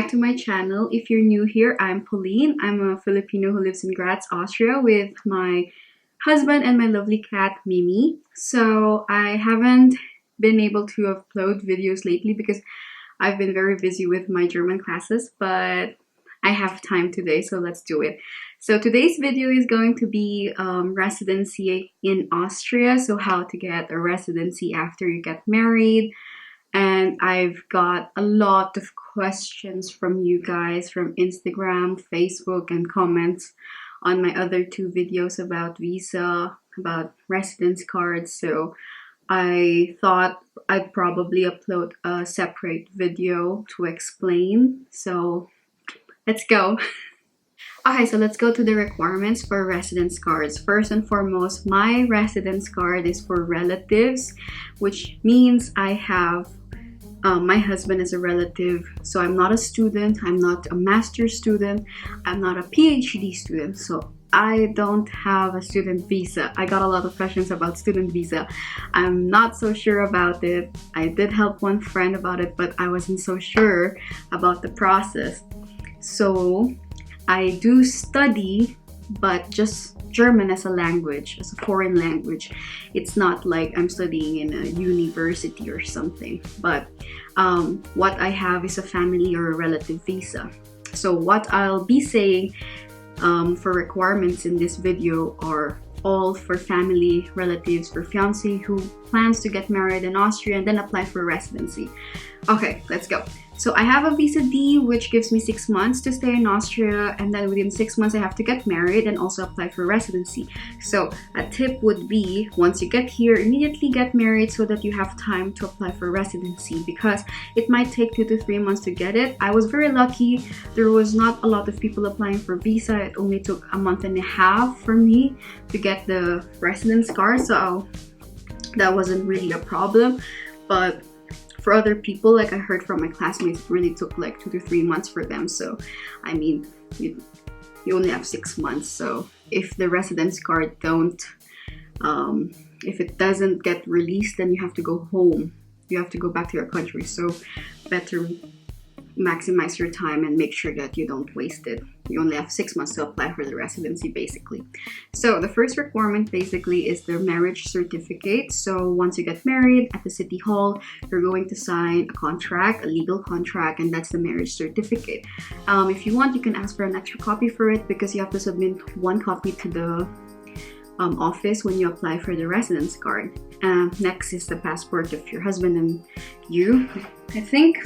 back to my channel. If you're new here, I'm Pauline. I'm a Filipino who lives in Graz, Austria with my husband and my lovely cat, Mimi. So I haven't been able to upload videos lately because I've been very busy with my German classes, but I have time today, so let's do it. So today's video is going to be residency in Austria, so how to get a residency after you get married. And I've got a lot of questions from you guys from Instagram, Facebook, and comments on my other two videos about visa, about residence cards. So I thought I'd probably upload a separate video to explain. So let's go. Okay, so let's go to the requirements for residence cards. First and foremost, my residence card is for relatives, which means I have my husband is a relative, so I'm not a student, I'm not a master's student, I'm not a PhD student, so I don't have a student visa. I got a lot of questions about student visa. I'm not so sure about it. I did help one friend about it, but I wasn't so sure about the process. So I do study, but just German as a language, as a foreign language. It's not like I'm studying in a university or something, but what I have is a family or a relative visa. So what I'll be saying for requirements in this video are all for family, relatives, for fiancé who plans to get married in Austria and then apply for residency. Okay, let's go. So I have a visa D, which gives me 6 months to stay in Austria, and then within 6 months I have to get married and also apply for residency. So a tip would be, once you get here, immediately get married so that you have time to apply for residency, because it might take 2 to 3 months to get it. I was very lucky. There was not a lot of people applying for visa. It only took a month and a half for me to get the residence card, so that wasn't really a problem. But for other people, like I heard from my classmates, it really took like 2 to 3 months for them. So I mean, you only have 6 months. So if the residence card if it doesn't get released, then you have to go home. You have to go back to your country. So better maximize your time and make sure that you don't waste it. You only have 6 months to apply for the residency, basically. So the first requirement basically is the marriage certificate. So once you get married at the city hall, you're going to sign a contract, a legal contract, and that's the marriage certificate. If you want, you can ask for an extra copy for it, because you have to submit 1 copy to the office when you apply for the residence card. Next is the passport of your husband and you. I think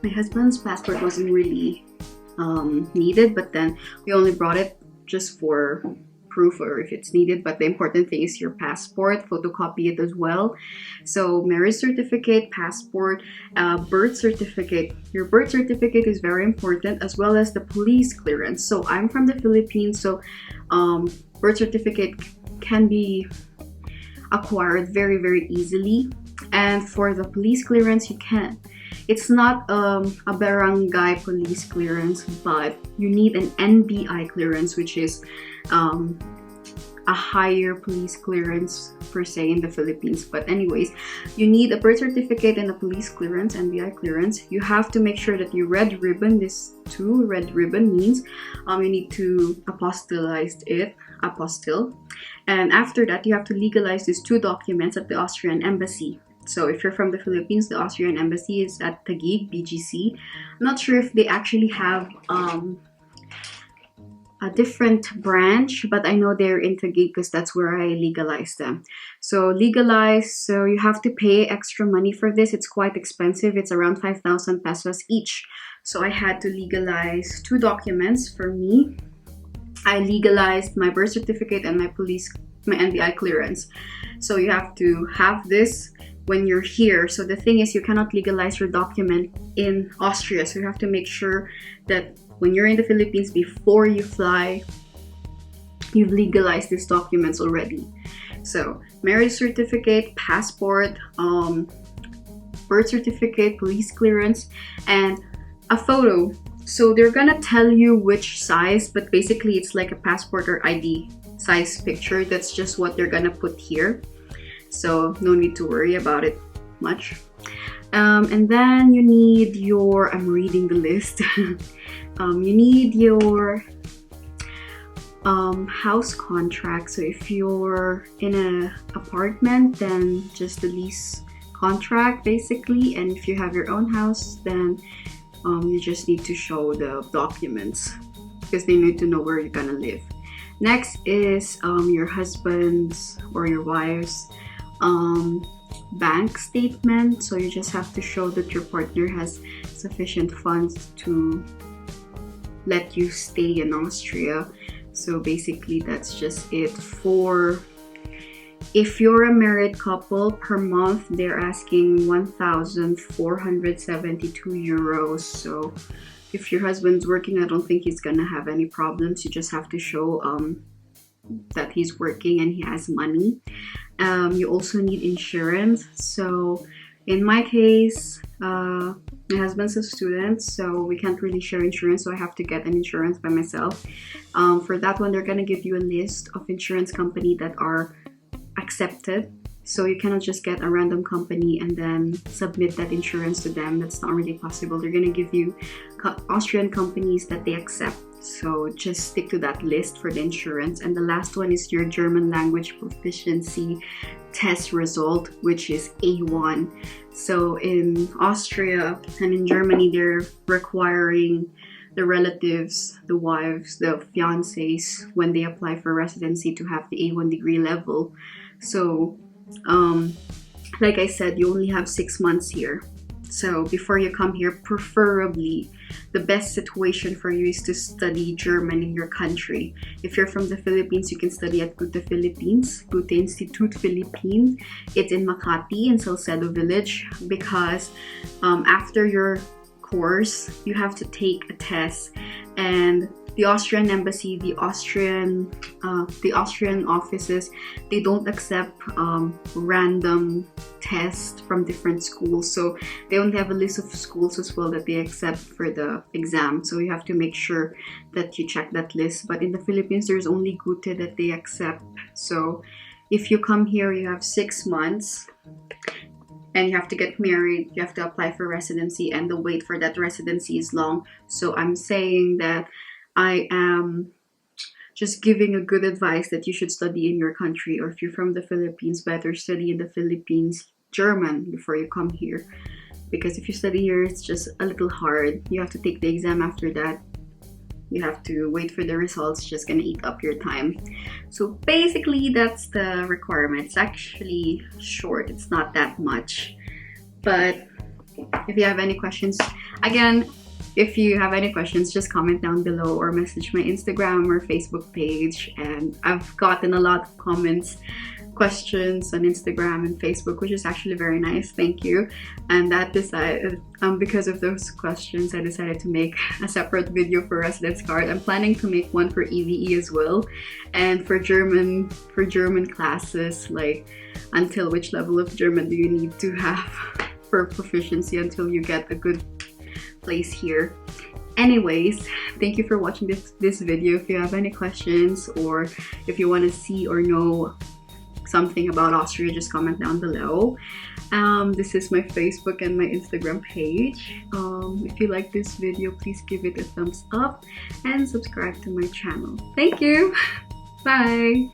my husband's passport wasn't really needed, but then we only brought it just for proof or if it's needed. But the important thing is your passport, photocopy it as well. So marriage certificate, passport, birth certificate. Your birth certificate is very important, as well as the police clearance. So I'm from the Philippines, so birth certificate can be acquired very, very easily. And for the police clearance, you can. It's not a barangay police clearance, but you need an NBI clearance, which is a higher police clearance per se in the Philippines. But anyways, you need a birth certificate and a police clearance, NBI clearance. You have to make sure that you red ribbon this too. Red ribbon means you need to apostilize it, apostille. And after that, you have to legalize these 2 documents at the Austrian embassy. So if you're from the Philippines, the Austrian embassy is at Taguig, BGC. I'm not sure if they actually have a different branch, but I know they're in Taguig because that's where I legalized them. So legalize, so you have to pay extra money for this. It's quite expensive. It's around 5,000 pesos each. So I had to legalize 2 documents for me. I legalized my birth certificate and my NBI clearance. So you have to have this when you're here. So the thing is, you cannot legalize your document in Austria. So you have to make sure that when you're in the Philippines, before you fly, you've legalized these documents already. So marriage certificate, passport, birth certificate, police clearance, and a photo. So they're gonna tell you which size, but basically it's like a passport or ID size picture. That's just what they're gonna put here. So no need to worry about it much. And then you need your, I'm reading the list. You need your house contract. So if you're in an apartment, then just the lease contract basically, and if you have your own house, then you just need to show the documents because they need to know where you're gonna live. Next is your husband's or your wife's bank statement. So you just have to show that your partner has sufficient funds to let you stay in Austria. So basically that's just it. For if you're a married couple, per month they're asking 1,472 euros. So if your husband's working, I don't think he's gonna have any problems. You just have to show that he's working and he has money. You also need insurance. So in my case, my husband's a student, so we can't really share insurance, so I have to get an insurance by myself. For that one, they're gonna give you a list of insurance companies that are accepted. So you cannot just get a random company and then submit that insurance to them. That's not really possible. They're gonna give you Austrian companies that they accept. So just stick to that list for the insurance. And the last one is your German language proficiency test result, which is A1. So in Austria and in Germany, they're requiring the relatives, the wives, the fiancés, when they apply for residency to have the A1 degree level. So like I said, you only have 6 months here. So before you come here, preferably the best situation for you is to study German in your country. If you're from the Philippines, you can study at Gute Philippines, Gute Institut Philippines. It's in Makati in Salcedo Village, because after your course, you have to take a test, and the Austrian embassy, the Austrian offices, they don't accept random tests from different schools. So they only have a list of schools as well that they accept for the exam. So you have to make sure that you check that list. But in the Philippines, there's only Gute that they accept. So if you come here, you have 6 months. And you have to get married, you have to apply for residency, and the wait for that residency is long. So I'm saying that I am just giving a good advice that you should study in your country, or if you're from the Philippines, better study in the Philippines German before you come here. Because if you study here, it's just a little hard. You have to take the exam after that. You have to wait for the results, just gonna eat up your time. So basically that's the requirement. It's actually short, it's not that much. But if you have any questions, again, if you have any questions, just comment down below or message my Instagram or Facebook page. And I've gotten a lot of comments, questions on Instagram and Facebook, which is actually very nice. Thank you. And that decided, because of those questions, I decided to make a separate video for residence card. I'm planning to make one for EVE as well, and for German classes, like until which level of German do you need to have for proficiency until you get a good place here. Anyways, thank you for watching this video. If you have any questions, or if you want to see or know something about Austria, just comment down below. This is my Facebook and my Instagram page. If you like this video, please give it a thumbs up and subscribe to my channel. Thank you. Bye.